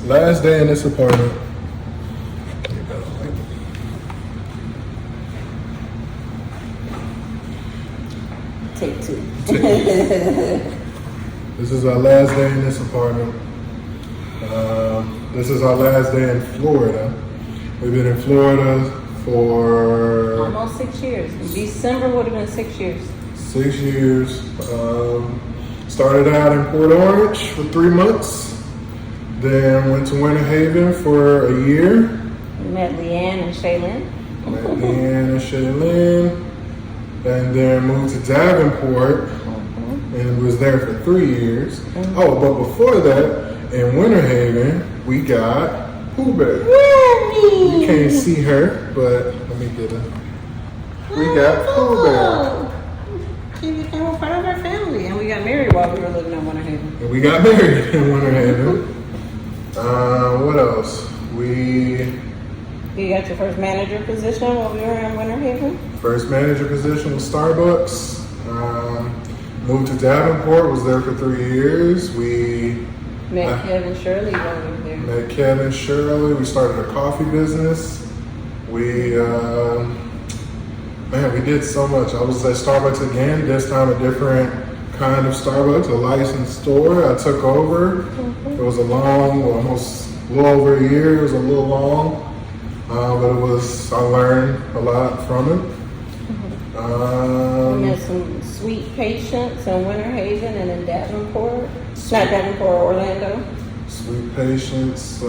Last day in this apartment. Take two. This is our last day in this apartment. This is our last day in Florida. We've been in Florida for Almost 6 years. December would have been 6 years. 6 years. Started out in Port Orange for 3 months. Then went to Winter Haven for a year. We met Leanne and Shaylin. Met Leanne and Shaylin. And then moved to Davenport and was there for 3 years. Oh, but before that, in Winter Haven, we got Pooh Bear. You can't see her, but let me get her. We got Pooh Bear. She became a part of our family, and we got married while we were living in Winter Haven. And we got married in Winter Haven. What else? You got your first manager position while we were in Winter Haven? First manager position was Starbucks. Moved to Davenport, was there for 3 years. We Met Kevin Shirley while we were there. met Kevin Shirley. We started a coffee business. We did so much. I was at Starbucks again, this time a different kind of Starbucks, a licensed store. I took over. It was a long, almost a little over a year. It was a little long. But I learned a lot from it. We met some sweet patients in Winter Haven and in Davenport. Not Davenport, Orlando. Sweet patience.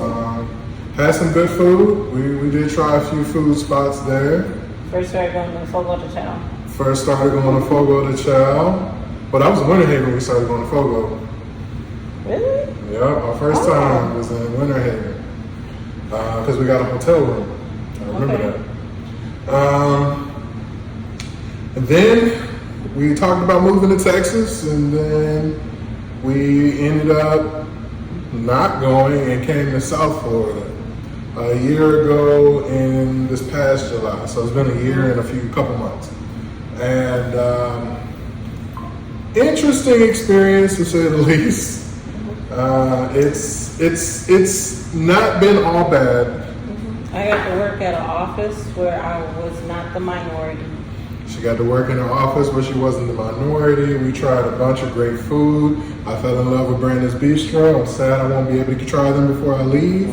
Had some good food. We did try a few food spots there. First started going to Fogo de Chao. First started going to Fogo de Chao. But I was in Winter Haven when we started going to Fogo. Really? Yeah, our first time was in Winter Haven. Because we got a hotel room. I remember that. And then we talked about moving to Texas, and then we ended up not going and came to South Florida a year ago in this past July. So it's been a year and a couple months. And interesting experience to say the least. It's not been all bad. I got to work at an office where I was not the minority. She got to work in an office where she wasn't the minority. We tried a bunch of great food. I fell in love with Brandon's Bistro. I'm sad I won't be able to try them before I leave.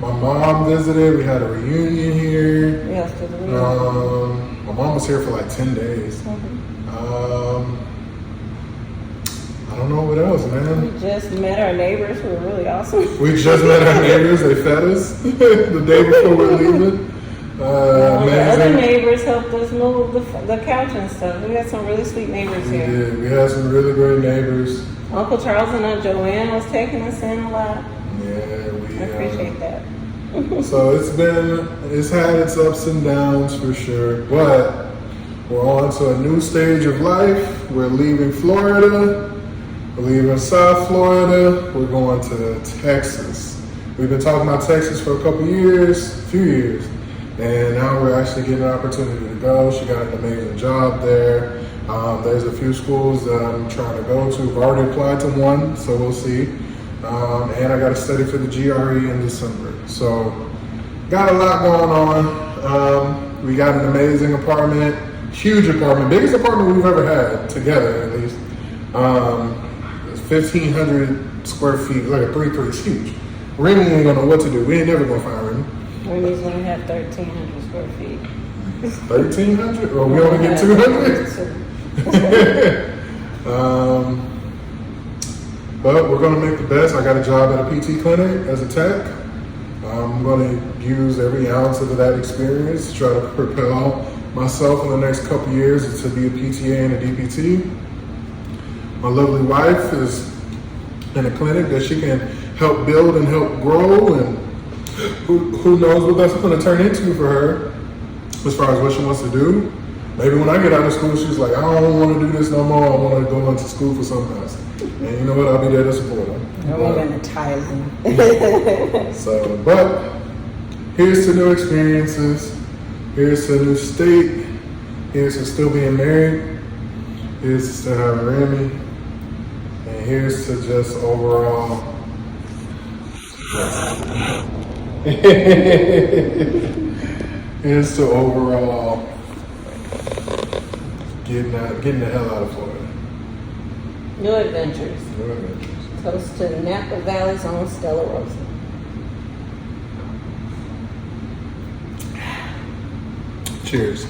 My mom visited. We had a reunion here. Yes, to the reunion. My mom was here for like 10 days. I don't know what else, man. We just met our neighbors who were really awesome. We just met our neighbors. They fed us the day before we were leaving. The other neighbors helped us move the couch and stuff. We had some really sweet neighbors We here. did. We had some really great neighbors. Uncle Charles and Aunt Joanne was taking us in a lot. Yeah, I appreciate that. So it's had its ups and downs for sure. But we're on to a new stage of life. We're leaving Florida. We're leaving South Florida. We're going to Texas. We've been talking about Texas for a few years. And now we're actually getting an opportunity to go. She got an amazing job there. There's a few schools that I'm trying to go to. I've already applied to one, so we'll see. And I got to study for the GRE in December. So got a lot going on. We got an amazing apartment, huge apartment, biggest apartment we've ever had together at least. It's 1,500 square feet, like a 3-3, it's huge. Remy ain't gonna know what to do. We ain't never gonna find Remy. Remy's gonna have 1,300 square feet. 1,300? Or we only get 200? But we're gonna make the best. I got a job at a PT clinic as a tech. I'm gonna use every ounce of that experience to try to propel myself in the next couple years to be a PTA and a DPT. My lovely wife is in a clinic that she can help build and help grow, and who knows what that's going to turn into for her as far as what she wants to do. Maybe when I get out of school, she's like, I don't want to do this no more. I want to go into school for something else. And you know what? I'll be there to support her. I'm going to Thailand. But here's to new experiences. Here's to a new state. Here's to still being married. Here's to still having Remy. And here's to just overall. Here's to overall getting the hell out of Florida. New adventures. New adventures. Coast to Napa Valley's own Stella Rosa. Cheers.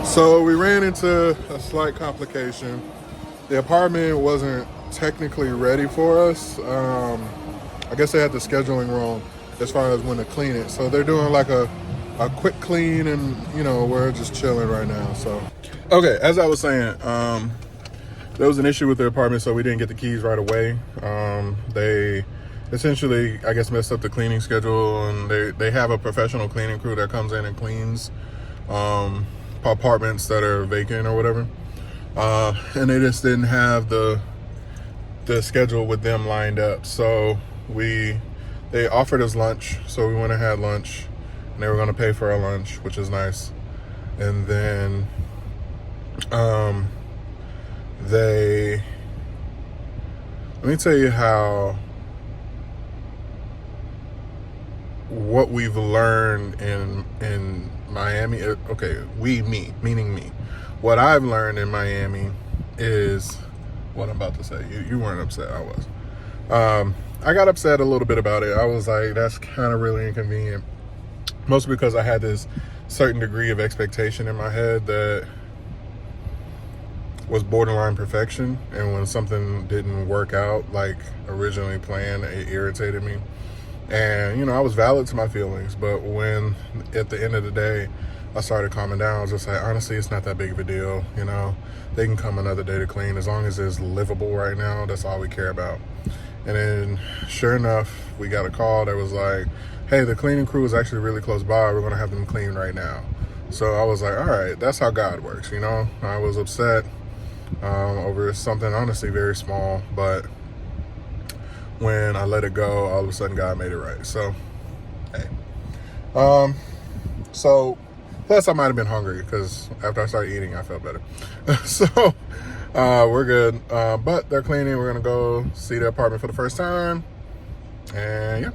So we ran into a slight complication. The apartment wasn't technically ready for us. I guess they had the scheduling wrong as far as when to clean it. So they're doing like a quick clean, and you know, we're just chilling right now. So, okay, as I was saying, there was an issue with the apartment, so we didn't get the keys right away. They essentially, I guess, messed up the cleaning schedule, and they have a professional cleaning crew that comes in and cleans apartments that are vacant or whatever, and they just didn't have the schedule with them lined up. So they offered us lunch, so we went and had lunch, and they were going to pay for our lunch, which is nice. And then let me tell you what we've learned in Miami. Okay, meaning me. What I've learned in Miami is what I'm about to say. You weren't upset, I was. I got upset a little bit about it. I was like, that's kind of really inconvenient. Mostly because I had this certain degree of expectation in my head that was borderline perfection, and when something didn't work out like originally planned, it irritated me. And you know, I was valid to my feelings, but when at the end of the day I started calming down, I was just like, honestly, it's not that big of a deal. You know, they can come another day to clean. As long as it's livable right now, that's all we care about. And then sure enough, we got a call that was like, hey, the cleaning crew is actually really close by, we're gonna have them clean right now. So I was like, all right, that's how God works, you know. I was upset over something honestly very small, but when I let it go, all of a sudden God made it right. So hey, so plus I might have been hungry, because after I started eating I felt better. So we're good, but they're cleaning. We're gonna go see the apartment for the first time, and yeah.